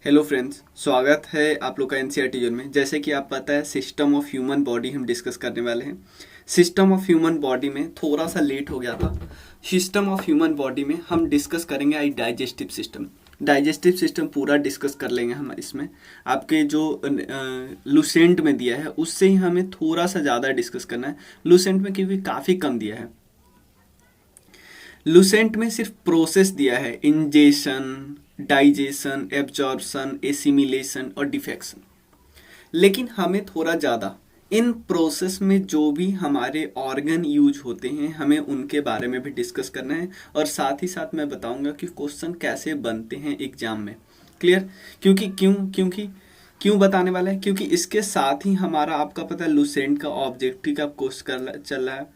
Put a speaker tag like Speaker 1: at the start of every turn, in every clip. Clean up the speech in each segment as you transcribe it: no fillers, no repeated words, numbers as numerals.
Speaker 1: Hello friends, स्वागत है आप लोग का एनसीईआरटी जोन में। जैसे कि आप पता है, सिस्टम ऑफ ह्यूमन बॉडी हम डिस्कस करने वाले हैं। सिस्टम ऑफ ह्यूमन बॉडी में थोड़ा सा लेट हो गया था। सिस्टम ऑफ ह्यूमन बॉडी में हम डिस्कस करेंगे आई डाइजेस्टिव सिस्टम। डाइजेस्टिव सिस्टम पूरा डिस्कस कर लेंगे हम इसमें। आपके जो लुसेंट में दिया है उससे ही हमें थोड़ा सा ज़्यादा डिस्कस करना है। लुसेंट में क्योंकि काफ़ी कम दिया है। लुसेंट में सिर्फ प्रोसेस दिया है, इंजेशन, डाइजेशन, एब्जॉर्प्शन, एसिमिलेशन और डिफेक्शन। लेकिन हमें थोड़ा ज़्यादा इन प्रोसेस में जो भी हमारे ऑर्गन यूज होते हैं हमें उनके बारे में भी डिस्कस करना है। और साथ ही साथ मैं बताऊंगा कि क्वेश्चन कैसे बनते हैं एग्जाम में। क्लियर? क्यों बताने वाला है? क्योंकि इसके साथ ही हमारा, आपका पता है, लुसेंट का ऑब्जेक्टिव का कोर्स चल रहा है।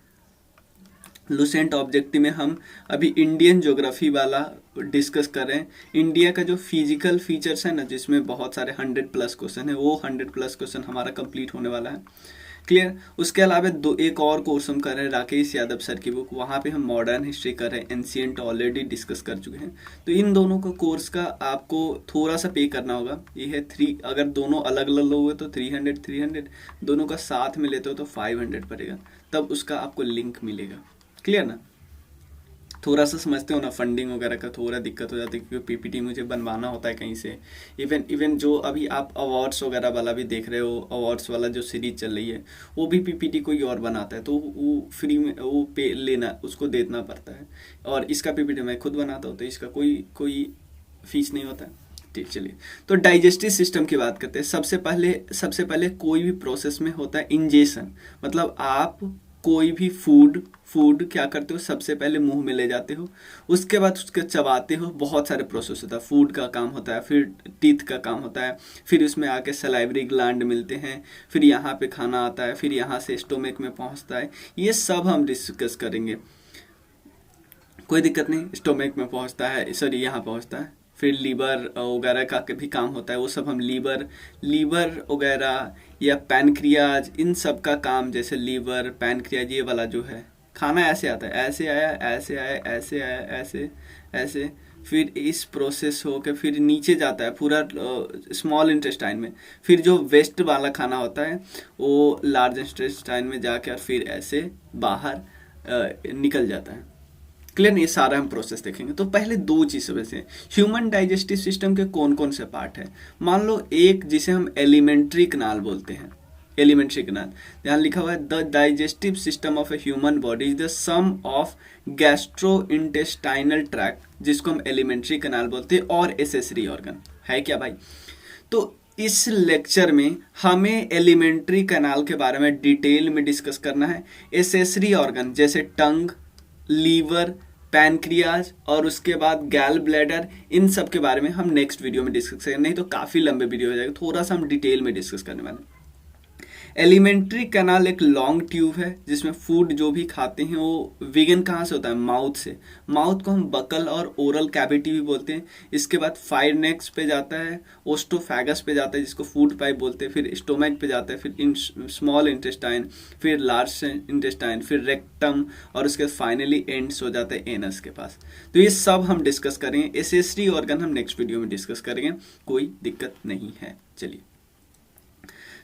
Speaker 1: लुसेंट ऑब्जेक्टिव में हम अभी इंडियन ज्योग्राफी वाला डिस्कस कर रहे हैं। इंडिया का जो फिजिकल फीचर्स है ना, जिसमें बहुत सारे 100+ क्वेश्चन है, वो 100+ क्वेश्चन हमारा कंप्लीट होने वाला है। क्लियर? उसके अलावा एक और कोर्स हम कर रहे हैं राकेश यादव सर की बुक, वहाँ पे हम मॉडर्न हिस्ट्री कर रहे हैं। एंशिएंट ऑलरेडी डिस्कस कर चुके हैं। तो इन दोनों को कोर्स का आपको थोड़ा सा पे करना होगा। ये है 3, अगर दोनों अलग अलग लोगे तो 300, दोनों का साथ में लेते हो तो 500 पड़ेगा, तब उसका आपको लिंक मिलेगा। क्लियर ना? थोड़ा सा समझते हो ना, फंडिंग वगैरह का थोड़ा दिक्कत हो जाती है क्योंकि पीपीटी मुझे बनवाना होता है कहीं से। इवन जो अभी आप अवार्ड्स वगैरह वाला भी देख रहे हो, अवार्ड्स वाला जो सीरीज चल रही है, वो भी पीपीटी कोई और बनाता है, तो वो फ्री में वो पे लेना, उसको देना पड़ता है। और इसका पीपीटी मैं खुद बनाता हूँ, तो इसका कोई फीस नहीं होता है। ठीक, चलिए। तो डाइजेस्टिव सिस्टम की बात करते हैं। सबसे पहले कोई भी प्रोसेस में होता है इंजेशन। मतलब आप कोई भी फूड क्या करते हो, सबसे पहले मुंह में ले जाते हो, उसके बाद उसके चबाते हो। बहुत सारे प्रोसेस होता है। फूड का काम होता है, फिर टीथ का काम होता है, फिर उसमें आके सलाइवरी ग्लैंड मिलते हैं, फिर यहाँ पे खाना आता है, फिर यहाँ से स्टोमक में पहुँचता है। ये सब हम डिस्कस करेंगे, कोई दिक्कत नहीं। स्टोमक में पहुँचता है, सॉरी यहाँ पहुँचता है, फिर लीवर वगैरह का भी काम होता है, वो सब हम लीवर वगैरह या पैनक्रियाज, इन सब का काम, जैसे लीवर, पैनक्रियाज, ये वाला जो है, खाना ऐसे आता है, ऐसे आया, ऐसे आया, ऐसे आया, ऐसे ऐसे, फिर इस प्रोसेस हो के फिर नीचे जाता है पूरा स्मॉल इंटेस्टाइन में। फिर जो वेस्ट वाला खाना होता है वो लार्ज इंटेस्टाइन में जाके और फिर ऐसे बाहर निकल जाता है। क्लियर? ये सारा हम प्रोसेस देखेंगे। तो पहले दो चीज़ वैसे, ह्यूमन डाइजेस्टिव सिस्टम के कौन कौन से पार्ट है। मान लो एक जिसे हम एलिमेंट्री कनाल बोलते हैं, एलिमेंट्री कनाल, यहाँ लिखा हुआ है the digestive system of a human body is the sum of gastrointestinal tract, जिसको हम एलिमेंट्री कनाल बोलते हैं, और एसेसरी ऑर्गन है क्या भाई। तो इस लेक्चर में हमें एलिमेंट्री कनाल के बारे में डिटेल में डिस्कस करना है। एसेसरी ऑर्गन जैसे टंग, लीवर, पैनक्रियाज और उसके बाद गैल ब्लैडर, इन सब के बारे में हम नेक्स्ट वीडियो में डिस्कस करेंगे, नहीं तो काफ़ी लंबे वीडियो हो जाएगा। थोड़ा सा हम डिटेल में डिस्कस करने वाले हैं। एलिमेंट्री कैनाल एक लॉन्ग ट्यूब है जिसमें फूड जो भी खाते हैं वो विगन कहाँ से होता है, माउथ से। माउथ को हम बकल और ओरल कैविटी भी बोलते हैं। इसके बाद फाइनेक्स पे जाता है, ओस्टोफैगस पे जाता है जिसको फूड पाइप बोलते हैं, फिर स्टोमक पे जाता है, फिर स्मॉल इंटेस्टाइन, फिर लार्ज इंटेस्टाइन, फिर रेक्टम, और उसके बाद फाइनली एंड्स हो जाता है एनस के पास। तो ये सब हम डिस्कस करेंगे। एसेसरी ऑर्गन हम नेक्स्ट वीडियो में डिस्कस करेंगे, कोई दिक्कत नहीं है। चलिए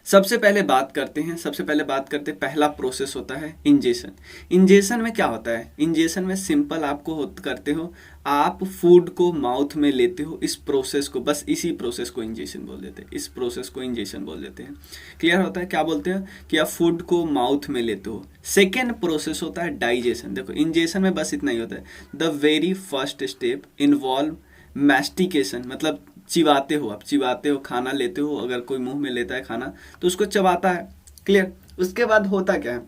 Speaker 1: सबसे पहले बात करते हैं, पहला प्रोसेस होता है इंजेशन। इंजेशन में क्या होता है? इंजेशन में सिंपल आपको करते हो, आप फूड को माउथ में लेते हो, इस प्रोसेस को, बस इसी प्रोसेस को इंजेशन बोल देते हैं, इस प्रोसेस को इंजेशन बोल देते हैं। क्लियर होता है? क्या बोलते हैं कि आप फूड को माउथ में लेते हो। सेकेंड प्रोसेस होता है डाइजेशन। देखो इंजेशन में बस इतना ही होता है, the very first step involve mastication, मतलब चिबाते हो, आप चिबाते हो, खाना लेते हो, अगर कोई मुंह में लेता है खाना तो उसको चबाता है। क्लियर? उसके बाद होता क्या है,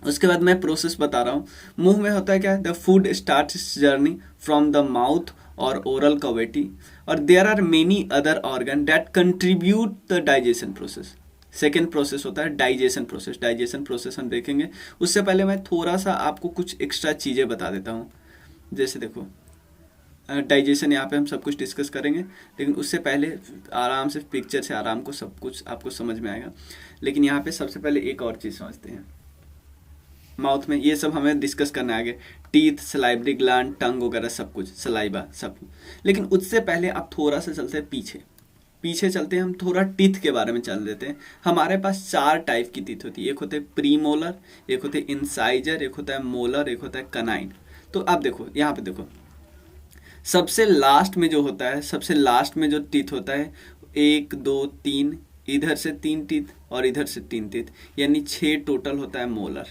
Speaker 1: उसके बाद मैं प्रोसेस बता रहा हूँ। मुंह में होता है क्या, the food starts journey from the mouth और ओरल कैविटी, और there are many other organ that contribute the digestion process. Second process होता है डाइजेशन प्रोसेस। डाइजेशन प्रोसेस हम देखेंगे, उससे पहले मैं थोड़ा सा आपको कुछ एक्स्ट्रा चीज़ें बता देता हूँ। जैसे देखो डाइजेशन यहाँ पे हम सब कुछ डिस्कस करेंगे, लेकिन उससे पहले आराम से पिक्चर से आराम को सब कुछ आपको समझ में आएगा। लेकिन यहाँ पे सबसे पहले एक और चीज़ समझते हैं। माउथ में ये सब हमें डिस्कस करना है आगे, टीथ, सलाइवरी ग्लैंड, टंग वगैरह सब कुछ, सलाइवा सब। लेकिन उससे पहले आप थोड़ा सा चलते हैं पीछे। पीछे चलते हैं, हम थोड़ा टीथ के बारे में चल देते हैं। हमारे पास 4 टाइप की टीथ होती है, एक होते हैं प्रीमोलर, एक होते हैं इंसाइजर, एक होता है मोलर, एक होता है कनाइन। तो अब देखो यहाँ पे देखो, सबसे लास्ट में जो होता है, सबसे लास्ट में जो टीथ होता है 1 2 3, इधर से 3 टीथ और इधर से 3 टीथ, यानी 6 टोटल होता है मोलर।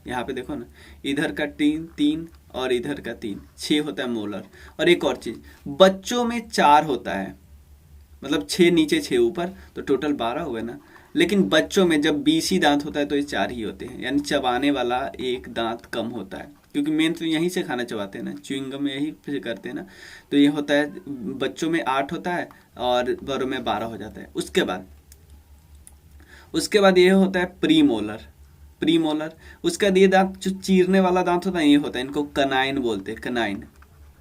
Speaker 1: यहाँ पे देखो ना, इधर का 3 और इधर का 3, 6 होता है मोलर। और एक और चीज, बच्चों में 4 होता है, मतलब 6 नीचे 6 ऊपर, तो टोटल 12 हो गए ना। लेकिन बच्चों में जब बीसी दांत होता है तो ये 4 ही होते हैं, यानी चबाने वाला एक दांत कम होता है, क्योंकि मेन तो यहीं से खाना चबाते हैं ना, च्युइंगम में यही से करते हैं ना। तो ये होता है, बच्चों में 8 होता है और बड़ों में 12 हो जाता है। उसके बाद ये होता है प्रीमोलर। उसका ये दांत जो चीरने वाला दांत होता है ये होता है, इनको कनाइन बोलते हैं, कनाइन।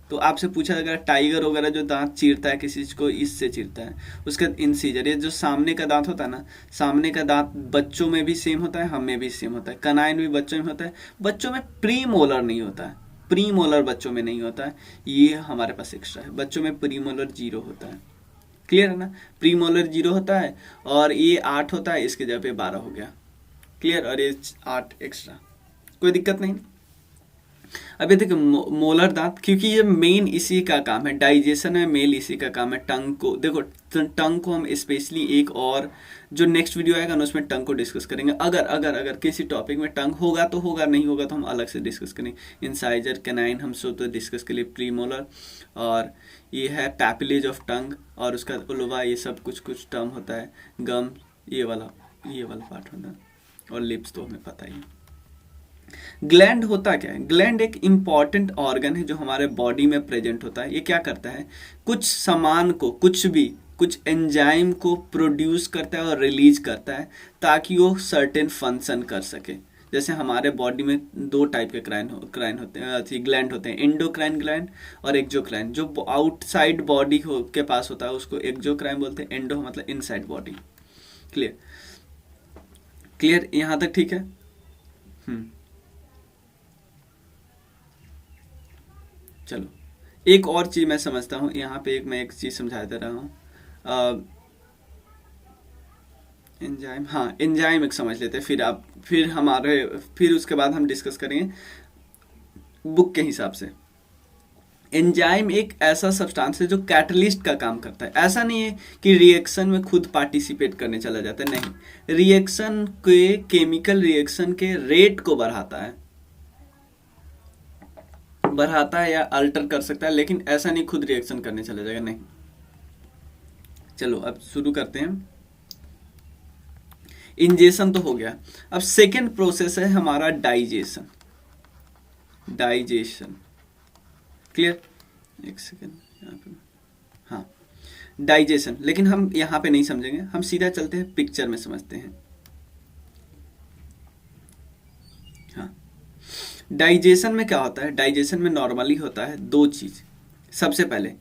Speaker 1: तो आपसे पूछा अगर टाइगर वगैरह जो दांत चीरता है किसी चीज को, इससे चीरता है। उसका इंसीजर, ये जो सामने का दांत होता है ना, सामने का दांत बच्चों में भी सेम होता है, हम में भी सेम होता है। कनाइन भी बच्चों में होता है, बच्चों में प्रीमोलर नहीं होता है, प्रीमोलर बच्चों में नहीं होता है, ये हमारे पास एक्स्ट्रा है। बच्चों में प्रीमोलर 0 होता है, क्लियर है ना। प्रीमोलर 0 होता है और ये 8 होता है, इसके जगह पे 12 हो गया, क्लियर। और ये 8 एक्स्ट्रा, कोई दिक्कत नहीं। अब ये देखो मोलर दांत, क्योंकि ये मेन इसी का काम है, डाइजेशन में मेल इसी का काम है। टंग को देखो, टंग को हम स्पेशली एक और जो नेक्स्ट वीडियो आएगा ना उसमें टंग को डिस्कस करेंगे। अगर अगर अगर किसी टॉपिक में टंग होगा तो होगा, नहीं होगा तो हम अलग से डिस्कस करेंगे। इंसाइजर, कैनाइन हम सब तो डिस्कस के लिए, प्रीमोलर, और ये है पैपिलेज ऑफ टंग, और उसका उलवा, ये सब कुछ कुछ टर्म होता है। गम, ये वाला पार्ट होता है, और लिप्स तो हमें पता ही है। ग्लैंड होता क्या है? ग्लैंड एक इंपॉर्टेंट ऑर्गन है जो हमारे बॉडी में प्रेजेंट होता है। ये क्या करता है, कुछ सामान को, कुछ एंजाइम को प्रोड्यूस करता है और रिलीज करता है ताकि वो सर्टेन फंक्शन कर सके। जैसे हमारे बॉडी में 2 टाइप के क्राइन होते हैं, ग्लैंड होते हैं, एंडोक्राइन ग्लैंड और एक्सोक्राइन। जो आउटसाइड बॉडी के पास होता है उसको एक्सोक्राइन बोलते हैं, एंडो मतलब इनसाइड बॉडी। क्लियर यहां तक ठीक है? चलो एक और चीज मैं समझता हूँ यहाँ पे, मैं एक चीज समझा दे रहा हूँ। एंजाइम, हाँ एंजाइम एक समझ लेते हैं, फिर उसके बाद हम डिस्कस करेंगे बुक के हिसाब से। एंजाइम एक ऐसा सब्सटेंस है जो कैटलिस्ट का काम करता है। ऐसा नहीं है कि रिएक्शन में खुद पार्टिसिपेट करने चला जाता है, नहीं, रिएक्शन के, केमिकल रिएक्शन के रेट को बढ़ाता है या अल्टर कर सकता है, लेकिन ऐसा नहीं खुद रिएक्शन करने चला जाएगा, नहीं। चलो अब शुरू करते हैं। इंजेशन तो हो गया, अब सेकेंड प्रोसेस है हमारा डाइजेशन। क्लियर? एक सेकेंड यहाँ पे, हाँ डाइजेशन, लेकिन हम यहाँ पे नहीं समझेंगे, हम सीधा चलते हैं पिक्चर में समझते हैं। हाँ, डाइजेशन में क्या होता है? डाइजेशन में नॉर्मली होता है 2 चीज। सबसे पहले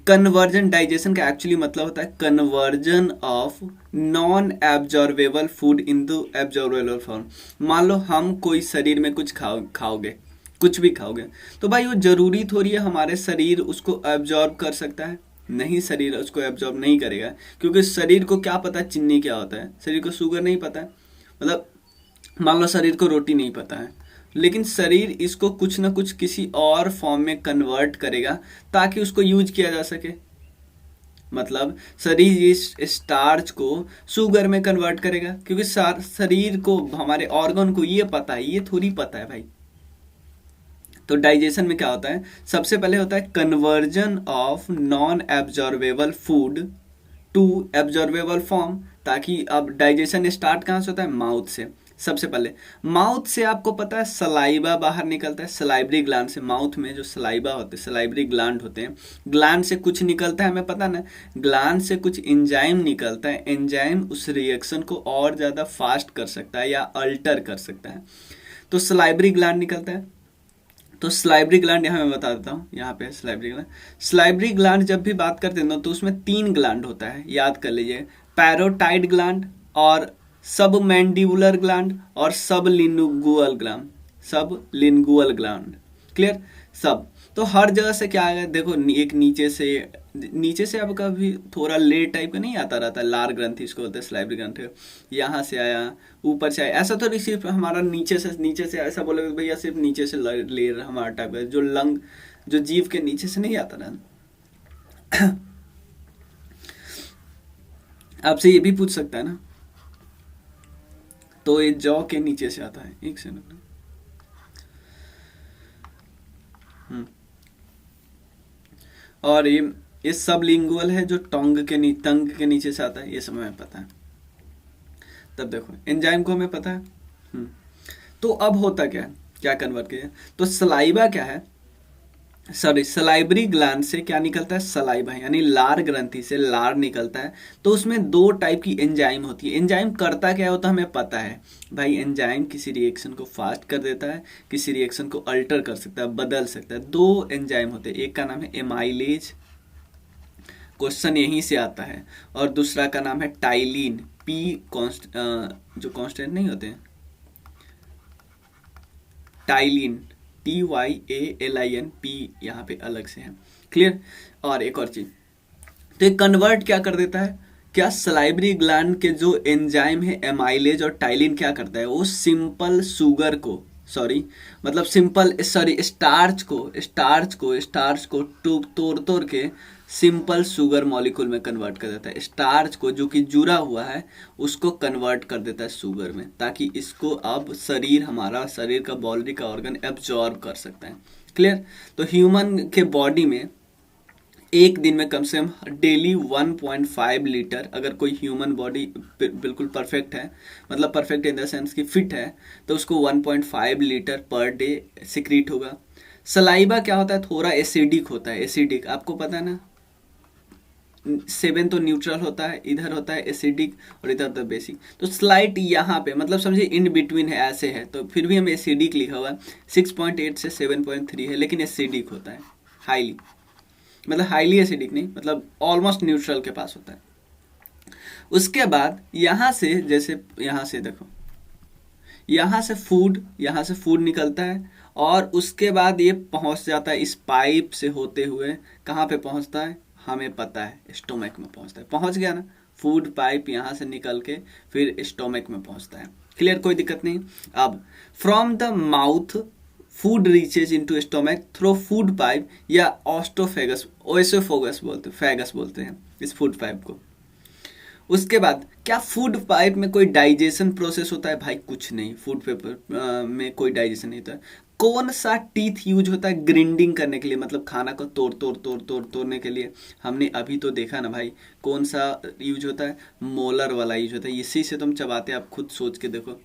Speaker 1: कन्वर्जन, डाइजेशन का एक्चुअली मतलब होता है conversion of non absorbable food into absorbable form. मान लो हम कोई शरीर में कुछ खाओगे, कुछ भी खाओगे, तो भाई वो जरूरी थोड़ी है हमारे शरीर उसको एब्जॉर्ब कर सकता है, नहीं, शरीर उसको एब्जॉर्ब नहीं करेगा, क्योंकि शरीर को क्या पता चीनी क्या होता है, शरीर को शुगर नहीं पता है, मतलब मान लो शरीर को रोटी नहीं पता है, लेकिन शरीर इसको कुछ ना कुछ किसी और फॉर्म में कन्वर्ट करेगा ताकि उसको यूज किया जा सके। मतलब शरीर इस स्टार्च को शुगर में कन्वर्ट करेगा, क्योंकि शरीर को, हमारे ऑर्गन को ये पता है, ये थोड़ी पता है भाई। तो डाइजेशन में क्या होता है? सबसे पहले होता है conversion of non absorbable food to absorbable form, ताकि अब डाइजेशन स्टार्ट कहाँ से होता है? माउथ से। सबसे पहले माउथ से आपको पता है सलाइवा बाहर निकलता है, सलाइवरी ग्लैंड से। माउथ में जो सलाइवा होते हैं, सलाइवरी ग्लैंड होते हैं, ग्लैंड से कुछ निकलता है, हमें पता ना, ग्लैंड से कुछ एंजाइम निकलता है। एंजाइम उस रिएक्शन को और ज्यादा फास्ट कर सकता है या अल्टर कर सकता है, तो सलाइवरी ग्लैंड निकलता है। तो सलाइवरी ग्लैंड यहाँ मैं बता देता हूँ, यहाँ पे सलाइवरी ग्लैंड जब भी बात करते हैं तो उसमें 3 ग्लैंड होता है, याद कर लीजिए, पैरोटाइड ग्लैंड और सब मैंडिबुलर ग्लैंड और सब लिंगुअल ग्लैंड। क्लियर? सब। तो हर जगह से क्या आएगा देखो, एक नीचे से आपका भी थोड़ा लेयर टाइप का नहीं आता रहता है, लार ग्रंथि इसको बोलते हैं, सलाइवरी ग्रंथि, यहाँ से आया, ऊपर से आया, ऐसा तो नहीं सिर्फ हमारा नीचे से ऐसा बोले भैया सिर्फ नीचे से लेयर हमारा टाइप का जो लंग जो जीव के नीचे से नहीं आता ना। आपसे ये भी पूछ सकता है ना, तो ये जॉ के नीचे से आता है, एक सेकंड। और ये सब लिंगुअल है जो टंग के नीचे से आता है, ये सब हमें पता है। तब देखो एंजाइम को हमें पता है। तो अब होता क्या है, क्या कन्वर्ट किया, तो सलाइवा क्या है, सॉरी सलाइवरी ग्लैंड से क्या निकलता है, सलाइवा यानी लार ग्रंथि से लार निकलता है। तो उसमें दो टाइप की एंजाइम होती है। एंजाइम करता क्या होता है हमें पता है भाई, एंजाइम किसी रिएक्शन को फास्ट कर देता है, किसी रिएक्शन को अल्टर कर सकता है, बदल सकता है। दो एंजाइम होते हैं, एक का नाम है एमाइलेज, क्वेश्चन यहीं से आता है, और दूसरा का नाम है टाइलिन, जो कांस्टेंट नहीं होते हैं, टाइलिन, TYALIN, P यहाँ पे अलग से है, क्लियर। और एक और चीज, तो ये कन्वर्ट क्या कर देता है, क्या सलाइवरी ग्लैंड के जो एंजाइम है एमाइलेज और टाइलिन क्या करता है, वो सिंपल शुगर को स्टार्च को तोड़ के सिंपल शुगर मॉलिक्यूल में कन्वर्ट कर देता है। स्टार्च को जो कि जुड़ा हुआ है उसको कन्वर्ट कर देता है शुगर में, ताकि इसको अब शरीर का बॉडी का ऑर्गन एब्जॉर्ब कर सकता है, क्लियर। तो ह्यूमन के बॉडी में एक दिन में कम से कम डेली 1.5 लीटर, अगर कोई ह्यूमन बॉडी बिल्कुल परफेक्ट है, मतलब परफेक्ट इन द सेंस कि फिट है, तो उसको 1.5 लीटर पर डे सिक्रीट होगा। सलाइवा क्या होता है, थोड़ा एसिडिक होता है, एसिडिक आपको पता है ना, 7 तो न्यूट्रल होता है, इधर होता है एसिडिक और इधर होता है बेसिक। तो स्लाइट यहाँ पे मतलब समझिए इन बिटवीन है, ऐसे है, तो फिर भी हम एसिडिक लिखा हुआ है, 6.8 से 7.3 है, लेकिन एसिडिक होता है, हाईली एसिडिक नहीं, मतलब ऑलमोस्ट न्यूट्रल के पास होता है। उसके बाद यहाँ से जैसे यहाँ से देखो, यहाँ से फूड निकलता है, और उसके बाद ये पहुंच जाता है इस पाइप से होते हुए, कहाँ पे पहुंचता है हमें पता है, स्टोमक में पहुंचता है, पहुंच गया ना, फूड पाइप यहाँ से निकल के फिर स्टोमक में पहुंचता है, क्लियर, कोई दिक्कत नहीं। अब from the mouth food reaches into stomach through food pipe या ऑस्टोफेगस, फैगस बोलते हैं इस फूड पाइप को। उसके बाद क्या फूड पाइप में कोई डाइजेशन प्रोसेस होता है, भाई कुछ नहीं, फूड पेपर में कोई डाइजेशन नहीं होता है। कौन सा टीथ यूज होता है ग्रिंडिंग करने के लिए, मतलब खाना को तोड़ने के लिए, हमने अभी तो देखा ना भाई, कौन सा यूज होता है, मोलर वाला यूज होता है, इसी से तुम चबाते, आप खुद सोच के देखो।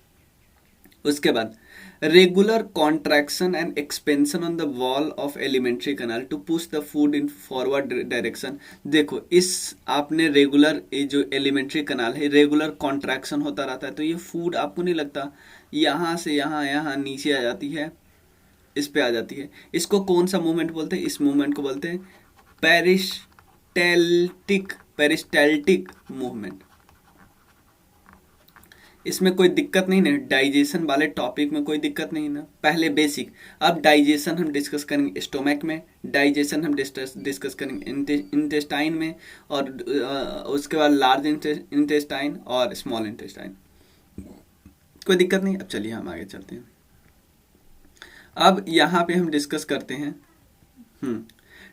Speaker 1: उसके बाद regular contraction and expansion on the wall of alimentary canal to push the food in forward direction. देखो इस आपने रेगुलर, ये जो एलिमेंट्री कैनाल है रेगुलर कॉन्ट्रैक्शन होता रहता है, तो ये फूड आपको नहीं लगता यहाँ से यहाँ नीचे आ जाती है, इस पे आ जाती है, इसको कौन सा मूवमेंट बोलते हैं, इस मूवमेंट को बोलते हैं पेरिस्टैल्टिक मूवमेंट। इसमें कोई दिक्कत नहीं ना, डाइजेशन वाले टॉपिक में कोई दिक्कत नहीं ना, पहले बेसिक। अब डाइजेशन हम डिस्कस करेंगे स्टोमक में, डाइजेशन हम डिस्कस करेंगे इंटेस्टाइन में, और उसके बाद लार्ज इंटेस्टाइन और स्मॉल इंटेस्टाइन, कोई दिक्कत नहीं। अब चलिए हम आगे चलते हैं। अब यहाँ पे हम डिस्कस करते हैं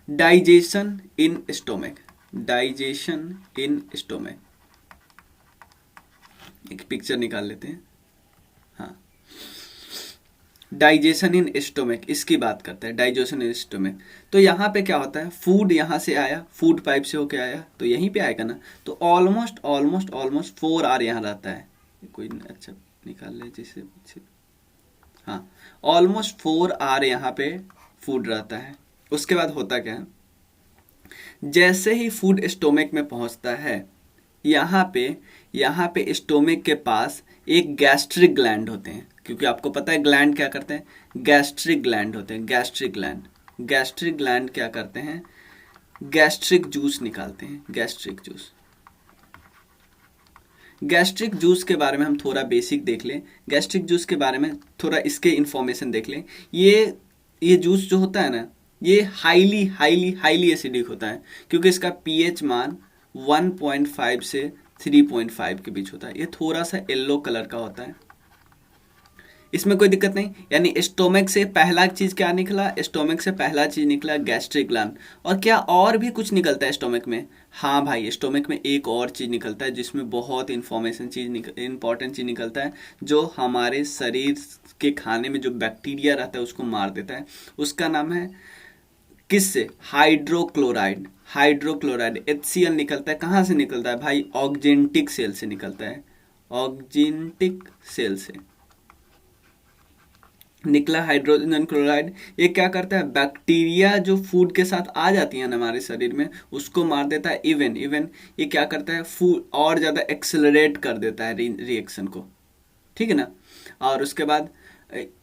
Speaker 1: डाइजेशन इन स्टोमक, एक पिक्चर निकाल लेते हैं। हाँ, डाइजेशन इन स्टोमक, इसकी बात करते हैं, डाइजेशन इन स्टोमक। तो यहाँ पे क्या होता है, फूड यहाँ से आया, फूड पाइप से होके आया, तो यहीं पे आएगा ना, तो ऑलमोस्ट 4 आर यहाँ रहता है, कोई अच्छा निकाल ले जिससे, हाँ ऑलमोस्ट 4 आर यहाँ पे फूड रहता है। उसके बाद होता क्या है, जैसे ही फूड स्टोमक में पहुंचता है, यहाँ पे स्टोमक के पास एक गैस्ट्रिक ग्लैंड होते हैं, क्योंकि आपको पता है ग्लैंड क्या करते हैं, गैस्ट्रिक ग्लैंड होते हैं। गैस्ट्रिक ग्लैंड क्या करते हैं, गैस्ट्रिक जूस निकालते हैं, गैस्ट्रिक जूस के बारे में हम थोड़ा बेसिक देख लें, गैस्ट्रिक जूस के बारे में थोड़ा इसके इंफॉर्मेशन देख लें। ये जूस जो होता है ना, ये हाईली हाईली हाईली एसिडिक होता है, क्योंकि इसका पीएच मान 1.5 से 3.5 के बीच होता है। ये थोड़ा सा येलो कलर का होता है, इसमें कोई दिक्कत नहीं। यानी स्टोमक से पहला चीज क्या निकला, स्टोमक से पहला चीज निकला गैस्ट्रिक ग्लैंड। और क्या और भी कुछ निकलता है स्टोमक में? हाँ भाई, स्टोमक में एक और चीज निकलता है जिसमें बहुत इंफॉर्मेशन इंपॉर्टेंट चीज निकलता है, जो हमारे शरीर के खाने में जो बैक्टीरिया रहता है उसको मार देता है। उसका नाम है किससे? हाइड्रोक्लोराइड। हाइड्रोक्लोराइड HCl निकलता है। कहाँ से निकलता है भाई? ऑक्जेंटिक सेल से निकलता है, ऑक्जेंटिक सेल से निकला हाइड्रोजन क्लोराइड। ये क्या करता है? बैक्टीरिया जो फूड के साथ आ जाती है ना हमारे शरीर में, उसको मार देता है। इवन ये क्या करता है? फूड और ज़्यादा एक्सेलरेट कर देता है रिएक्शन को, ठीक है ना। और उसके बाद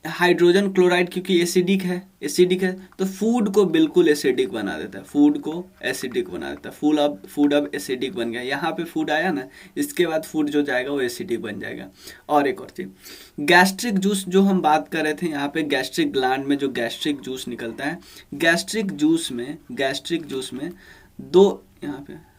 Speaker 1: हाइड्रोजन क्लोराइड क्योंकि एसिडिक है तो फूड को बिल्कुल एसिडिक बना देता है, फूड को एसिडिक बना देता है। फूड अब एसिडिक बन गया। यहाँ पे फूड आया ना, इसके बाद फूड जो जाएगा वो एसिडिक बन जाएगा। और एक और चीज, गैस्ट्रिक जूस जो हम बात कर रहे थे, यहाँ पे गैस्ट्रिक ग्लैंड में जो गैस्ट्रिक जूस निकलता है, गैस्ट्रिक जूस में दो, यहाँ पे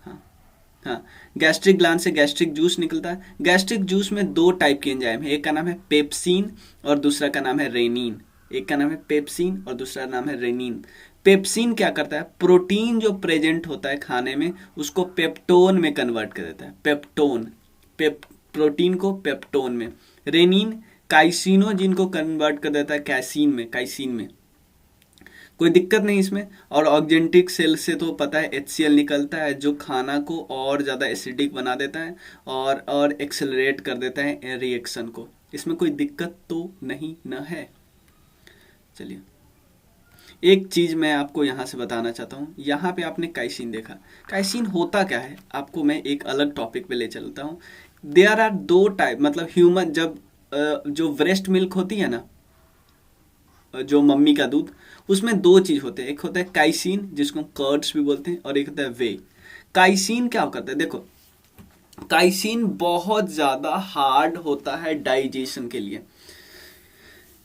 Speaker 1: हाँ, गैस्ट्रिक ग्लैंड से गैस्ट्रिक जूस निकलता है। गैस्ट्रिक जूस में दो टाइप के एंजाइम है, एक का नाम है पेप्सिन और दूसरा का नाम है रेनिन। एक का नाम है पेप्सिन और दूसरा नाम है रेनिन। पेप्सिन क्या करता है? प्रोटीन जो प्रेजेंट होता है खाने में उसको पेप्टोन में कन्वर्ट कर देता है। प्रोटीन को पेप्टोन में। रेनिन काइसिनोजिन को कन्वर्ट कर देता है काइसिन में। कोई दिक्कत नहीं इसमें। और ऑक्जेंटिक सेल से तो पता है HCl निकलता है, जो खाना को और ज़्यादा एसिडिक बना देता है और एक्सेलरेट कर देता है रिएक्शन को। इसमें कोई दिक्कत तो नहीं न है। चलिए, एक चीज़ मैं आपको यहाँ से बताना चाहता हूँ। यहाँ पे आपने काइसिन देखा, काइसिन होता क्या है आपको मैं एक अलग टॉपिक पे ले चलता हूँ। देयर आर दो टाइप, मतलब ह्यूमन जब जो ब्रेस्ट मिल्क होती है ना, जो मम्मी का दूध, उसमें दो चीज होते हैं। एक होता है काइसिन जिसको कर्ड्स भी बोलते हैं, और एक होता है वे। काइसिन क्या करता है? देखो, काइसिन बहुत ज्यादा हार्ड होता है डाइजेशन के लिए।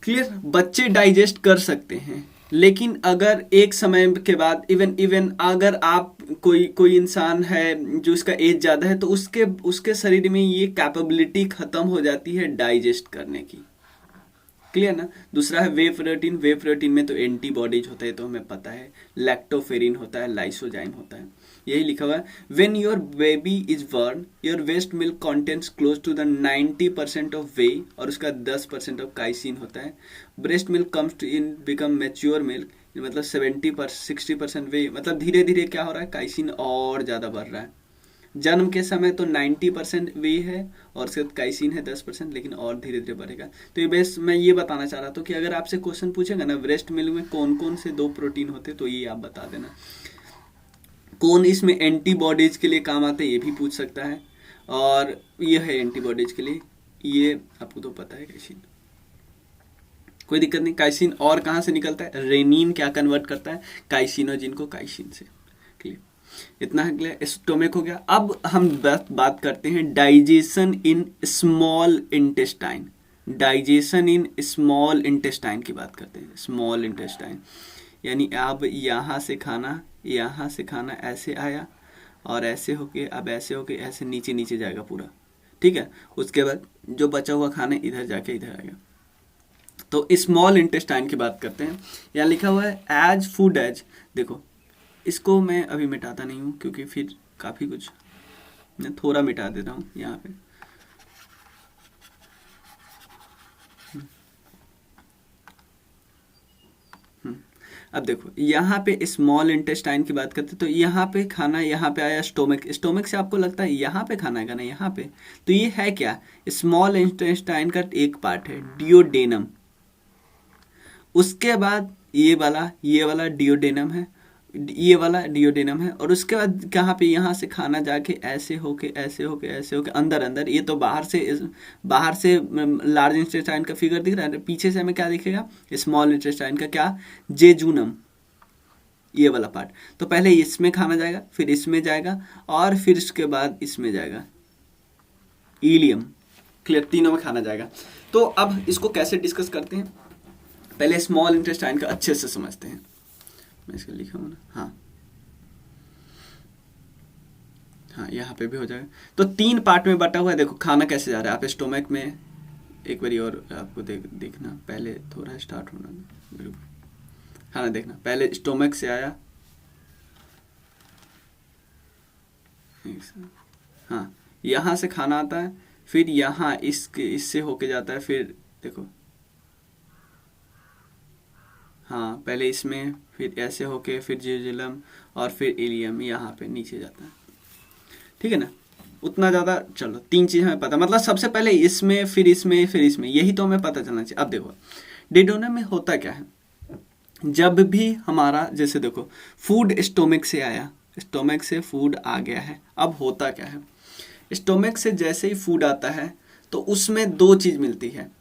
Speaker 1: क्लियर? बच्चे डाइजेस्ट कर सकते हैं, लेकिन अगर एक समय के बाद इवन अगर आप कोई इंसान है जो इसका एज ज्यादा है तो उसके शरीर में ये कैपेबिलिटी खत्म हो जाती है डाइजेस्ट करने की। क्लियर ना? दूसरा है वे प्रोटीन में तो एंटीबॉडीज होते हैं, तो हमें पता है। लैक्टोफेरिन होता है, लाइसोजाइम होता है, यही लिखा हुआ है। When your baby is born your breast milk contents close to the 90% of whey, और उसका 10% ऑफ काइसिन होता है। Breast milk comes to in become mature milk, मतलब 60% वे, मतलब धीरे धीरे क्या हो रहा है? काइसिन और ज़्यादा बढ़ रहा है। जन्म के समय तो 90% वे है और उसके बाद काइसिन है 10%, लेकिन और धीरे धीरे बढ़ेगा। तो ये बेस मैं ये बताना चाह रहा था कि अगर आपसे क्वेश्चन पूछेगा ना ब्रेस्ट मिल्क में कौन कौन से दो प्रोटीन होते, तो ये आप बता देना। कौन इसमें एंटीबॉडीज के लिए काम आते हैं ये भी पूछ सकता है, और ये है एंटीबॉडीज के लिए, ये आपको तो पता है काइसिन, कोई दिक्कत नहीं। काइसिन और कहाँ से निकलता है? रेनिन क्या कन्वर्ट करता है? काइसिनोजिन को काइसिन से। क्लियर? इतना है क्लियर? स्टोमक हो गया। अब हम बात करते हैं digestion in small intestine. Digestion in small intestine की बात करते हैं। स्मॉल इंटेस्टाइन यानी अब यहाँ से खाना ऐसे आया और ऐसे होके अब ऐसे होके ऐसे नीचे नीचे जाएगा पूरा, ठीक है। उसके बाद जो बचा हुआ खाना इधर जाके इधर आएगा। तो स्मॉल इंटेस्टाइन की बात करते हैं। यहाँ लिखा हुआ है एज फूड एज। देखो, इसको मैं अभी मिटाता नहीं हूँ क्योंकि फिर काफ़ी कुछ, मैं थोड़ा मिटा देता हूँ यहाँ पे। अब देखो, यहाँ पे स्मॉल इंटेस्टाइन की बात करते हैं, तो यहाँ पे खाना, यहाँ पे आया स्टोमक से आपको लगता है यहाँ पे खाना है ना, यहाँ पे, तो ये है क्या? स्मॉल इंटेस्टाइन का एक पार्ट है डियोडेनम। उसके बाद ये वाला डियोडेनम है, ये वाला डियोडेनम है, और उसके बाद कहाँ पे? यहाँ से खाना जाके ऐसे होके अंदर। ये तो बाहर से लार्ज इंटेस्टाइन का फिगर दिख रहा है, पीछे से हमें क्या दिखेगा? स्मॉल इंटेस्टाइन का क्या? जेजुनम, ये वाला पार्ट। तो पहले इसमें खाना जाएगा, फिर इसमें जाएगा, और फिर इसके बाद इसमें जाएगा इलियम। क्लियर? तीनों में खाना जाएगा। तो अब इसको कैसे डिस्कस करते हैं? पहले स्मॉल इंटेस्टाइन का अच्छे से समझते हैं। मैं इसके लिखा हूँ ना, हाँ हाँ यहाँ पे भी हो जाएगा। तो 3 पार्ट में बटा हुआ है। देखो खाना कैसे जा रहा है, आप स्टोमक में एक बारी और आपको देखना, पहले थोड़ा स्टार्ट होना, बिल्कुल खाना देखना, पहले स्टोमक से आया, हाँ यहाँ से खाना आता है, फिर यहाँ इससे होके जाता है, फिर देखो हाँ पहले इसमें, फिर ऐसे होके, फिर जेजुलम और फिर इलियम यहाँ पे नीचे जाता है, ठीक है ना। उतना ज़्यादा चलो 3 चीज़ हमें पता, मतलब सबसे पहले इसमें, फिर इसमें, फिर इसमें, यही तो हमें पता चलना चाहिए। अब देखो डिडोनम में होता क्या है, जब भी हमारा जैसे देखो फूड स्टोमक से आया, स्टोमक से फूड आ गया है, अब होता क्या है, स्टोमक से जैसे ही फूड आता है तो उसमें 2 चीज़ मिलती है।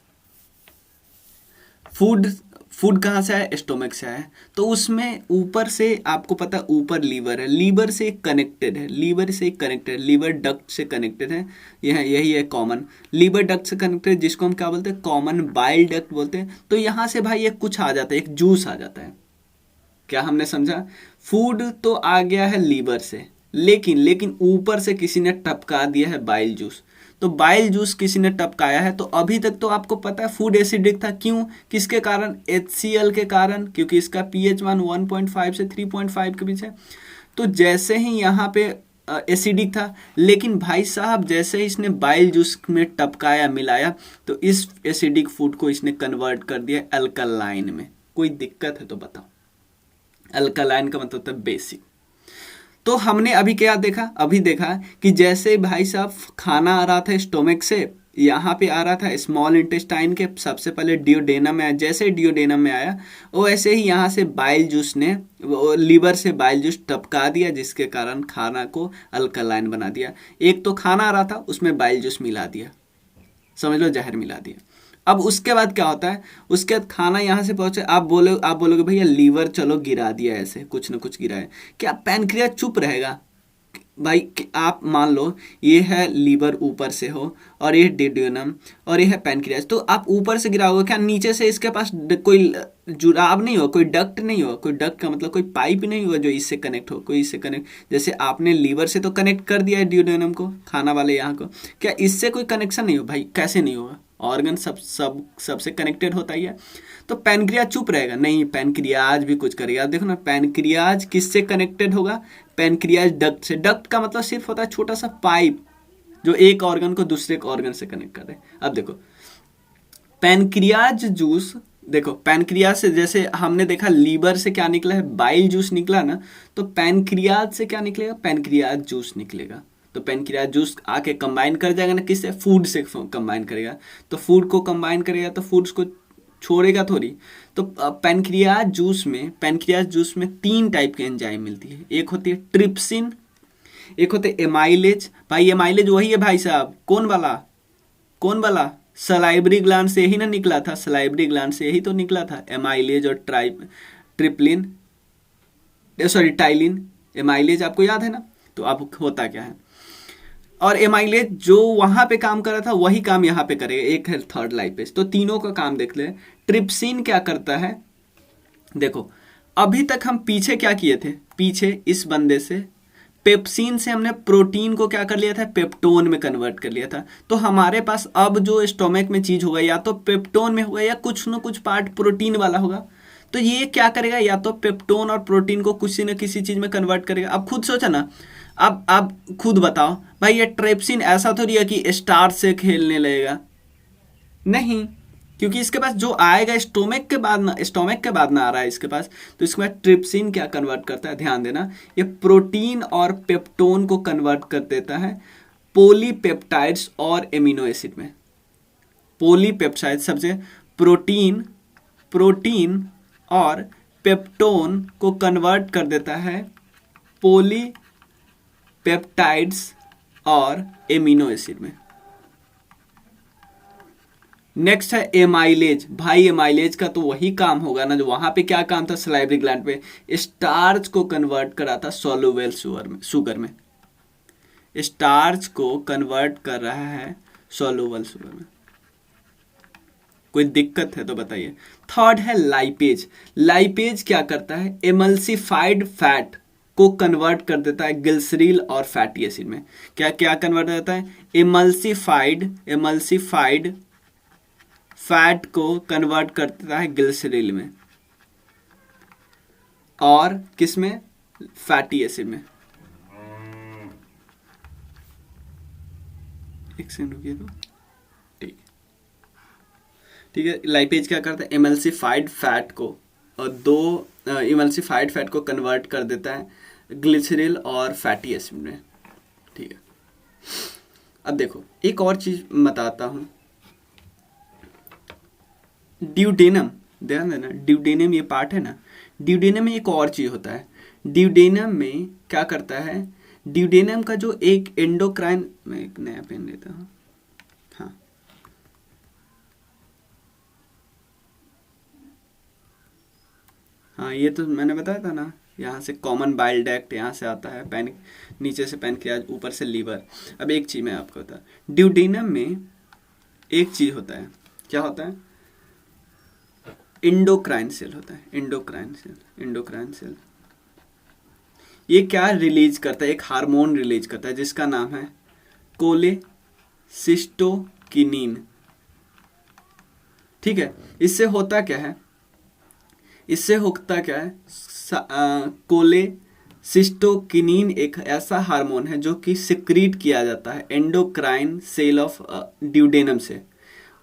Speaker 1: फूड कहाँ से आया, स्टोमक से आया, तो उसमें ऊपर से आपको पता है ऊपर लीवर है, लीवर से कनेक्टेड है, लीवर डक्ट से कनेक्टेड है, यही है कॉमन, लीवर डक्ट से कनेक्टेड, जिसको हम क्या बोलते हैं, कॉमन बाइल डक्ट बोलते हैं। तो यहाँ से भाई एक कुछ आ जाता है, एक जूस आ जाता है। क्या हमने समझा, फूड तो आ गया है लीवर से, लेकिन ऊपर से किसी ने टपका दिया है बाइल जूस, तो बाइल जूस किसी ने टपकाया है। तो अभी तक तो आपको पता है फूड एसिडिक था, क्यों, किसके कारण, HCl के कारण, क्योंकि इसका pH मान 1.5 से 3.5 के बीच है। तो जैसे ही यहाँ पे एसिडिक था, लेकिन भाई साहब जैसे ही इसने बाइल जूस में टपकाया, मिलाया, तो इस एसिडिक फूड को इसने कन्वर्ट कर दिया अल्कलाइन में। कोई दिक्कत है तो बताओ, अल्कलाइन का मतलब होता है बेसिक। तो हमने अभी क्या देखा, अभी देखा कि जैसे भाई साहब खाना आ रहा था स्टोमक से, यहाँ पे आ रहा था स्मॉल इंटेस्टाइन के, सबसे पहले डियोडेनम में आया, जैसे डियोडेनम में आया वो ऐसे ही यहाँ से बाइल जूस ने, लीवर से बाइल जूस टपका दिया, जिसके कारण खाना को अल्कलाइन बना दिया। एक तो खाना आ रहा था उसमें बाइल जूस मिला दिया, समझ लो जहर मिला दिया। अब उसके बाद क्या होता है, उसके बाद खाना यहाँ से पहुंचे, आप बोलोगे भैया लीवर चलो गिरा दिया, ऐसे कुछ न कुछ गिरा है, क्या पैनक्रियाज चुप रहेगा भाई। आप मान लो ये है लीवर ऊपर से हो, और ये डियोडेनम, और ये है पैनक्रियाज, तो आप ऊपर से गिराओगे, क्या नीचे से इसके पास कोई जुड़ाव नहीं हो, कोई डक्ट नहीं हो, कोई डक्ट का मतलब कोई पाइप नहीं हुआ जो इससे कनेक्ट हो, कोई इससे कनेक्ट, जैसे आपने लीवर से तो कनेक्ट कर दिया है डियोडेनम को, खाना वाले यहाँ को, क्या इससे कोई कनेक्शन नहीं हो भाई, कैसे नहीं होगा, ऑर्गन सबसे कनेक्टेड होता ही है। तो पैनक्रियाज चुप रहेगा नहीं, पैनक्रियाज भी कुछ करेगा। देखो ना, पैनक्रियाज किससे कनेक्टेड होगा, पैनक्रियाज डक्ट से। डक्ट का मतलब सिर्फ होता है छोटा सा पाइप जो एक ऑर्गन को दूसरे ऑर्गन से कनेक्ट कर रहे हैं। अब देखो पैनक्रियाज जूस, देखो पैनक्रियाज से जैसे हमने देखा लीवर से क्या निकला है, बाइल जूस निकला ना, तो पैनक्रियाज से क्या निकलेगा, पैनक्रियाज जूस निकलेगा। तो पैनक्रियाज जूस आके कंबाइन कर जाएगा ना, किससे, फूड से कंबाइन करेगा। तो फूड को कंबाइन करेगा तो फूड्स को छोड़ेगा थोड़ी। तो पैनक्रियाज जूस में 3 टाइप के एंजाइम मिलती है। एक होती है ट्रिप्सिन, एक होते एमाइलेज। भाई एमाइलेज वही है भाई साहब, कौन वाला सलाइवरी ग्लैंड से ही ना निकला था, सलाइवरी ग्लैंड से ही तो निकला था एमाइलेज और टाइलिन। एमाइलेज आपको याद है ना। तो अब होता क्या है, और एमाइलेज जो वहां पे काम कर रहा था वही काम यहाँ पे करेगा, एक है थर्ड लाइपेज। तो तीनों का काम देख ले। ट्रिप्सिन क्या करता है, देखो अभी तक हम पीछे क्या किए थे, पीछे इस बंदे से पेप्सिन से हमने प्रोटीन को क्या कर लिया था, पेप्टोन में कन्वर्ट कर लिया था। तो हमारे पास अब जो स्टोमक में चीज होगा या तो पेप्टोन में होगा या कुछ न कुछ पार्ट प्रोटीन वाला होगा। तो ये क्या करेगा, या तो पेप्टोन और प्रोटीन को किसी न किसी चीज में कन्वर्ट करेगा। अब खुद सोचा ना, अब आप खुद बताओ भाई, ये ट्रिप्सिन ऐसा थोड़ी है कि स्टार्च से खेलने लगेगा, नहीं, क्योंकि इसके पास जो आएगा स्टोमक के बाद ना आ रहा है इसके पास। तो इसके बाद ट्रिप्सिन क्या कन्वर्ट करता है, ध्यान देना, ये प्रोटीन और पेप्टोन को कन्वर्ट कर देता है पॉलीपेप्टाइड्स और एमिनो एसिड में। पॉलीपेप्टाइड सबसे प्रोटीन और पेप्टोन को कन्वर्ट कर देता है पॉलीपेप्टाइड्स और एमिनो एसिड में। नेक्स्ट है एमाइलेज। भाई एमाइलेज का तो वही काम होगा ना, जो वहां पे क्या काम था, सलाइवरी ग्लैंड पे स्टार्च को कन्वर्ट करा था सोलुबल शुगर में। स्टार्च को कन्वर्ट कर रहा है सोलुबल शुगर में। कोई दिक्कत है तो बताइए। थर्ड है लाइपेज। लाइपेज क्या करता है, एमल्सिफाइड फैट को कन्वर्ट कर देता है ग्लिसरील और फैटी एसिड में। क्या क्या कन्वर्ट करता है, एमल्सिफाइड फैट को कन्वर्ट करता है ग्लिसरील में और किसमें, फैटी एसिड में। एक सेकंड रुकिए तो, ठीक ठीक है। लाइपेज क्या करता है, एमल्सिफाइड फैट को और दो एमल्सिफाइड फैट को कन्वर्ट कर देता है ग्लिसरील और फैटी एसिड में, ठीक है। अब देखो एक और चीज बताता हूं, ड्यूडेनम, ध्यान देना, ड्यूडेनम ये पार्ट है ना, ड्यूडेनम में एक और चीज होता है। ड्यूडेनम में क्या करता है, ड्यूडेनम का जो एक एंडोक्राइन, मैं एक नया पेन लेता हूं, हाँ हाँ ये तो मैंने बताया था ना, यहाँ से कॉमन बाइल डक्ट यहाँ से आता है, नीचे से पैनक्रियाज, ऊपर से लीवर। अब एक चीज मैं आपको बता, ड्यूडेनम में एक चीज होता है, क्या होता है, इंडोक्राइन सेल होता है, इंडोक्राइन सेल। ये क्या रिलीज करता है, एक हार्मोन रिलीज करता है जिसका नाम है कोलेसिस्टोकिनिन, ठीक है। इससे होता क्या है, कोलेसिस्टोकिनिन एक ऐसा हार्मोन है जो कि सिक्रीट किया जाता है एंडोक्राइन सेल ऑफ ड्यूडेनम से,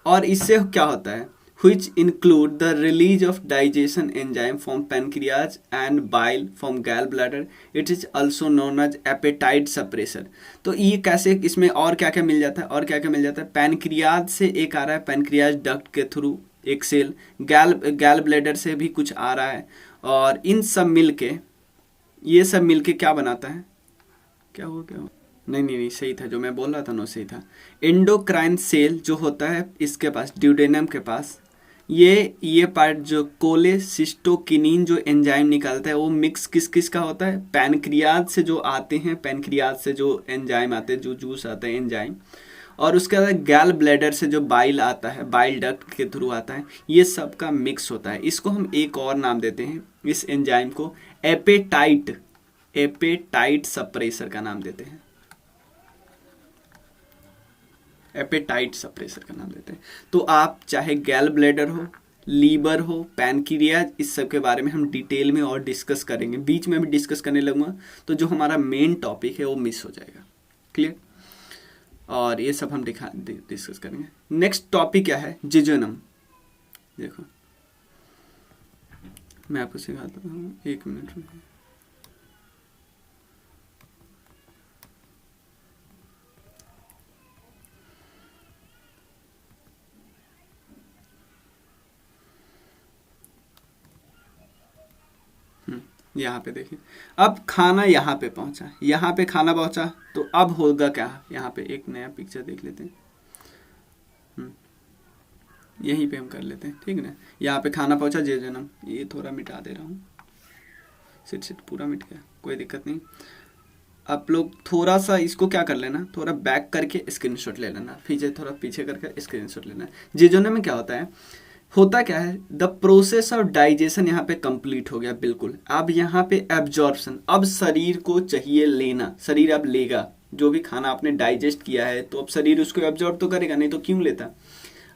Speaker 1: और इससे क्या होता है, which include the release of digestion enzyme from pancreas and bile from gallbladder. It is also known as appetite suppressor. तो ये कैसे, इसमें और क्या क्या मिल जाता है, और क्या क्या मिल जाता है, पैनक्रियाज से एक आ रहा है, पैनक्रियाज डक्ट के थ्रू एक सेल, गैल ब्लैडर से भी कुछ आ रहा है, और इन सब मिलके, ये सब मिलके क्या बनाता है, क्या हुआ नहीं सही था जो मैं बोल रहा था ना, सही था। एंडोक्राइन सेल जो होता है इसके पास, ड्यूडेनम के पास, ये पार्ट जो कोलेसिस्टोकिनिन जो एंजाइम निकालता है वो मिक्स किस किस का होता है, पैनक्रियाज से जो आते हैं, पैनक्रियाज से जो एंजाइम आते हैं, जो जूस आते हैं एंजाइम, और उसके बाद गैल ब्लैडर से जो बाइल आता है, बाइल डक्ट के थ्रू आता है, ये सब का मिक्स होता है। इसको हम एक और नाम देते हैं, इस एंजाइम को एपेटाइट सप्रेसर का नाम देते हैं, एपेटाइट सप्रेसर का नाम देते हैं। तो आप चाहे गैल ब्लैडर हो, लीवर हो, पैनक्रियाज, इस सब के बारे में हम डिटेल में और डिस्कस करेंगे, बीच में भी डिस्कस करने लगूंगा, तो जो हमारा मेन टॉपिक है वो मिस हो जाएगा, क्लियर। और ये सब हम डिस्कस करेंगे। नेक्स्ट टॉपिक क्या है, जिजोनम। देखो मैं आपको सिखाता हूँ, एक मिनट में। यहाँ पे देखिए, अब खाना यहाँ पे पहुंचा, यहाँ पे खाना पहुंचा, तो अब होगा क्या, यहाँ पे एक नया पिक्चर देख लेते हैं, यहीं पे हम कर लेते हैं, ठीक है ना। यहाँ पे खाना पहुंचा, जिजोनम, ये थोड़ा मिटा दे रहा हूँ, सिट पूरा मिट गया, कोई दिक्कत नहीं। आप लोग थोड़ा सा इसको क्या कर लेना, थोड़ा बैक करके स्क्रीनशॉट ले लेना, थोड़ा पीछे करके स्क्रीनशॉट लेना। जिजोनम में क्या होता क्या है, द प्रोसेस ऑफ डाइजेशन यहाँ पे कंप्लीट हो गया बिल्कुल। अब यहाँ पे एब्जॉर्प्शन, अब शरीर को चाहिए लेना, शरीर अब लेगा, जो भी खाना आपने डाइजेस्ट किया है तो अब शरीर उसको एब्जॉर्ब तो करेगा, नहीं तो क्यों लेता।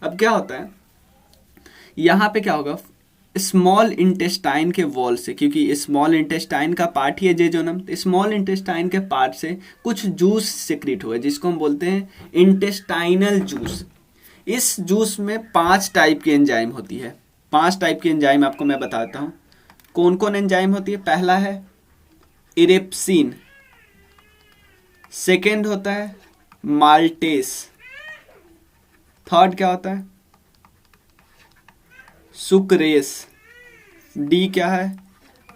Speaker 1: अब क्या होता है, यहाँ पे क्या होगा, स्मॉल इंटेस्टाइन के वॉल से, क्योंकि स्मॉल इंटेस्टाइन का पार्ट ही है जिजोनम, स्मॉल इंटेस्टाइन के पार्ट से कुछ जूस सिक्रीट हुआ जिसको हम बोलते हैं इंटेस्टाइनल जूस। इस जूस में 5 टाइप की एंजाइम होती है, 5 टाइप की एंजाइम आपको मैं बताता हूं कौन कौन एंजाइम होती है। पहला है इरेप्सिन, सेकेंड होता है माल्टेस, थर्ड क्या होता है सुक्रेस, डी क्या है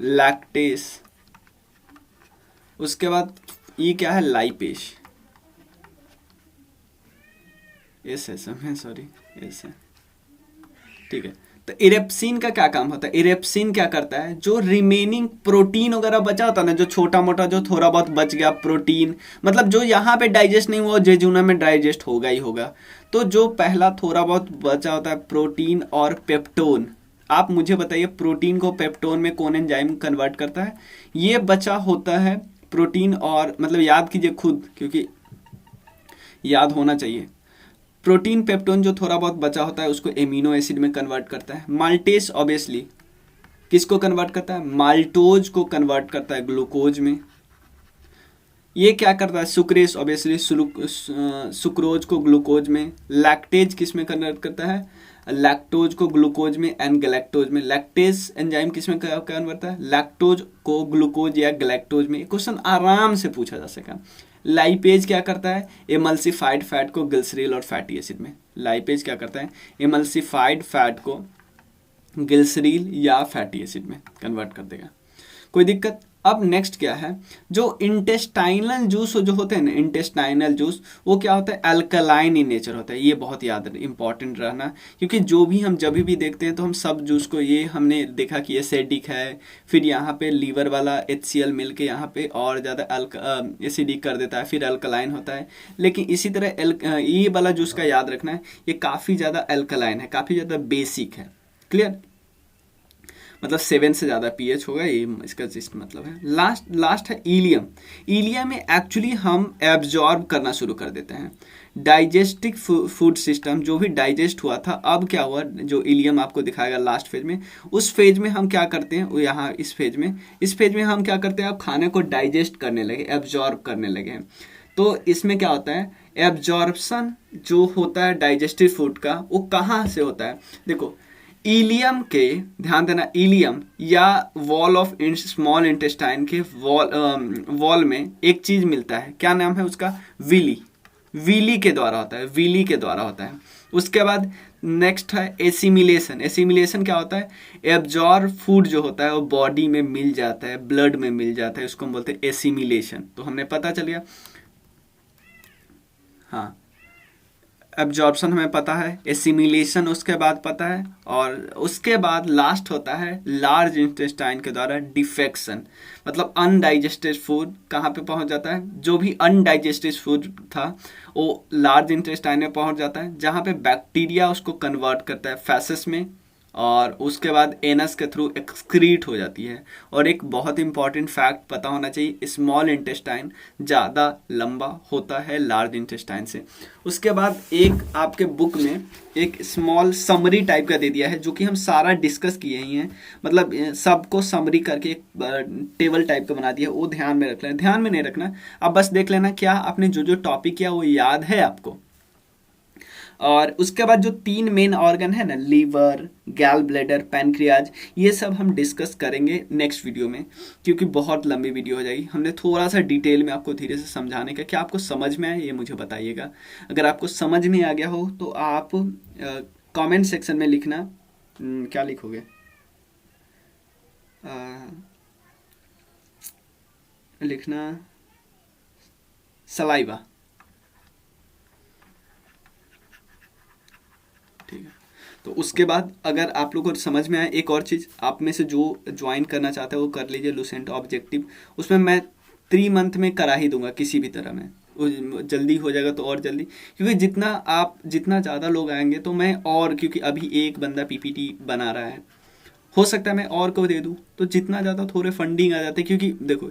Speaker 1: लैक्टेस, उसके बाद ई क्या है लाइपेश, एस है, सॉरी एस है, ठीक है। तो इरेप्सिन का क्या काम होता है? इरेप्सिन क्या करता है, जो रिमेनिंग प्रोटीन वगैरह बचा होता है ना, जो छोटा मोटा जो थोड़ा बहुत बच गया प्रोटीन, मतलब जो यहाँ पे डाइजेस्ट नहीं हुआ जेजुना में डाइजेस्ट होगा ही होगा, तो जो पहला थोड़ा बहुत बचा होता है प्रोटीन और पेप्टोन, आप मुझे बताइए प्रोटीन को पेप्टोन में कौन एंजाइम कन्वर्ट करता है? ये बचा होता है प्रोटीन, और मतलब याद कीजिए खुद, क्योंकि याद होना चाहिए। प्रोटीन पेप्टोन जो थोड़ा बहुत बचा होता है उसको एमिनो एसिड में कन्वर्ट करता है। माल्टेस ऑब्वियसली किसको कन्वर्ट करता है? माल्टोज को कन्वर्ट करता है ग्लूकोज में। ये क्या करता है? सुक्रेस ऑब्वियसली सुक्रोज को ग्लूकोज में। लैक्टेज किस में कन्वर्ट करता है? लैक्टोज को ग्लूकोज में एंड गैलेक्टोज में। लैक्टेज एंजाइम किस में कन्वर्ट करता है? लैक्टोज को ग्लूकोज या गैलेक्टोज में। क्वेश्चन आराम से पूछा जा सका। लाइपेज क्या करता है? एमल्सिफाइड फैट को ग्लिसरील और फैटी एसिड में। लाइपेज क्या करता है? एमल्सिफाइड फैट को ग्लिसरील या फैटी एसिड में कन्वर्ट कर देगा। कोई दिक्कत? अब नेक्स्ट क्या है, जो इंटेस्टाइनल जूस जो होते हैं ना, इंटेस्टाइनल जूस, वो क्या होता है? अल्कलाइन इन नेचर होता है। ये बहुत याद इंपॉर्टेंट रहना, क्योंकि जो भी हम जब भी देखते हैं तो हम सब जूस को, ये हमने देखा कि एसिडिक है, फिर यहाँ पे लीवर वाला HCl मिल के यहाँ पे और ज़्यादा एसिडिक कर देता है, फिर अल्कलाइन होता है। लेकिन इसी तरह ये वाला जूस का याद रखना है, ये काफ़ी ज़्यादा अल्कलाइन है, काफ़ी ज़्यादा बेसिक है। क्लियर? मतलब 7 से ज़्यादा pH होगा, ये इसका जिस्ट मतलब है। लास्ट है इलियम। इलियम में एक्चुअली हम एब्जॉर्ब करना शुरू कर देते हैं। डाइजेस्टिक फूड सिस्टम जो भी डाइजेस्ट हुआ था, अब क्या हुआ, जो इलियम आपको दिखाएगा लास्ट फेज में, उस फेज में हम क्या करते हैं, यहाँ इस फेज में हम क्या करते हैं, अब खाने को डाइजेस्ट करने लगे, एब्जॉर्ब करने लगे हैं। तो इसमें क्या होता है, एब्जॉर्प्शन जो होता है डाइजेस्टिव फूड का, वो कहाँ से होता है? देखो, इलियम के, ध्यान देना, इलियम या वॉल ऑफ स्मॉल इंटेस्टाइन के वॉल में एक चीज मिलता है, क्या नाम है उसका? विली के द्वारा होता है, विली के द्वारा होता है। उसके बाद नेक्स्ट है एसिमिलेशन। एसिमिलेशन क्या होता है? एब्जॉर्ब फूड जो होता है वो बॉडी में मिल जाता है, ब्लड में मिल जाता है, उसको हम बोलते हैं एसिमिलेशन। तो हमने पता चल गया, हाँ, एब्जॉर्प्शन हमें पता है, एसिमिलेशन उसके बाद पता है, और उसके बाद लास्ट होता है लार्ज इंटेस्टाइन के द्वारा डिफेक्शन। मतलब अनडाइजेस्टेड फूड कहाँ पे पहुंच जाता है? जो भी अनडाइजेस्टेड फूड था वो लार्ज इंटेस्टाइन में पहुंच जाता है, जहाँ पे बैक्टीरिया उसको कन्वर्ट करता है फैसेस में, और उसके बाद एनस के थ्रू एक्सक्रीट हो जाती है। और एक बहुत इंपॉर्टेंट फैक्ट पता होना चाहिए, स्मॉल इंटेस्टाइन ज़्यादा लंबा होता है लार्ज इंटेस्टाइन से। उसके बाद एक आपके बुक में एक स्मॉल समरी टाइप का दे दिया है, जो कि हम सारा डिस्कस किए ही हैं, मतलब सबको समरी करके एक टेबल टाइप का बना दिया, वो ध्यान में रख लेना। ध्यान में नहीं रखना, अब बस देख लेना क्या आपने जो जो टॉपिक किया वो याद है आपको। और उसके बाद जो 3 मेन ऑर्गन है ना, लीवर, गैल ब्लैडर, पैनक्रियाज, ये सब हम डिस्कस करेंगे नेक्स्ट वीडियो में, क्योंकि बहुत लंबी वीडियो हो जाएगी। हमने थोड़ा सा डिटेल में आपको धीरे से समझाने का। क्या आपको समझ में आया ये मुझे बताइएगा। अगर आपको समझ में आ गया हो तो आप कमेंट सेक्शन में लिखना। क्या लिखोगे? लिखना सलाइवा। ठीक है, तो उसके बाद अगर आप लोगों को समझ में आए, एक और चीज़, आप में से जो ज्वाइन करना चाहते हैं वो कर लीजिए लुसेंट ऑब्जेक्टिव। उसमें मैं 3 मंथ में करा ही दूंगा किसी भी तरह में, जल्दी हो जाएगा तो और जल्दी, क्योंकि जितना ज़्यादा लोग आएंगे तो मैं, और क्योंकि अभी एक बंदा PPT बना रहा है, हो सकता है मैं और को दे दूँ, तो जितना ज़्यादा थोड़े फंडिंग आ जाते हैं, क्योंकि देखो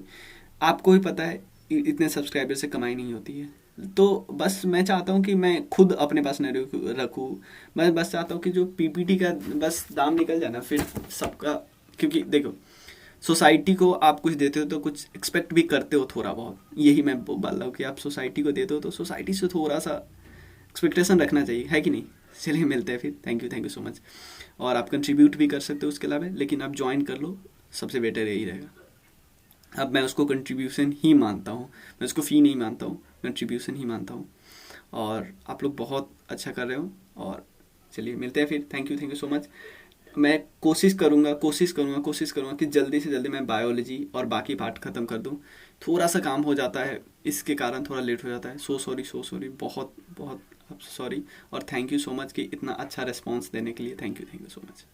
Speaker 1: आपको ही पता है इतने सब्सक्राइबर से कमाई नहीं होती है। तो बस मैं चाहता हूँ कि मैं खुद अपने पास न रखूँ, मैं बस चाहता हूँ कि जो PPT का बस दाम निकल जाए ना, फिर सबका, क्योंकि देखो सोसाइटी को आप कुछ देते हो तो कुछ एक्सपेक्ट भी करते हो थोड़ा बहुत, यही मैं बोल रहा हूँ कि आप सोसाइटी को देते हो तो सोसाइटी से थोड़ा सा एक्सपेक्टेशन रखना चाहिए, है कि नहीं? चलिए मिलते हैं फिर, थैंक यू सो मच। और आप कंट्रीब्यूट भी कर सकते हो उसके अलावा, लेकिन आप ज्वाइन कर लो, सबसे बेटर यही रहेगा। अब मैं उसको कंट्रीब्यूशन ही मानता हूँ, मैं उसको फ़ी नहीं मानता हूँ, कंट्रीब्यूशन ही मानता हूँ। और आप लोग बहुत अच्छा कर रहे हो, और चलिए मिलते हैं फिर, थैंक यू सो मच। मैं कोशिश करूँगा कि जल्दी से जल्दी मैं बायोलॉजी और बाकी पार्ट ख़त्म कर दूँ। थोड़ा सा काम हो जाता है, इसके कारण थोड़ा लेट हो जाता है, सो सॉरी, बहुत सॉरी। और थैंक यू सो मच कि इतना अच्छा रिस्पॉन्स देने के लिए, थैंक यू सो मच।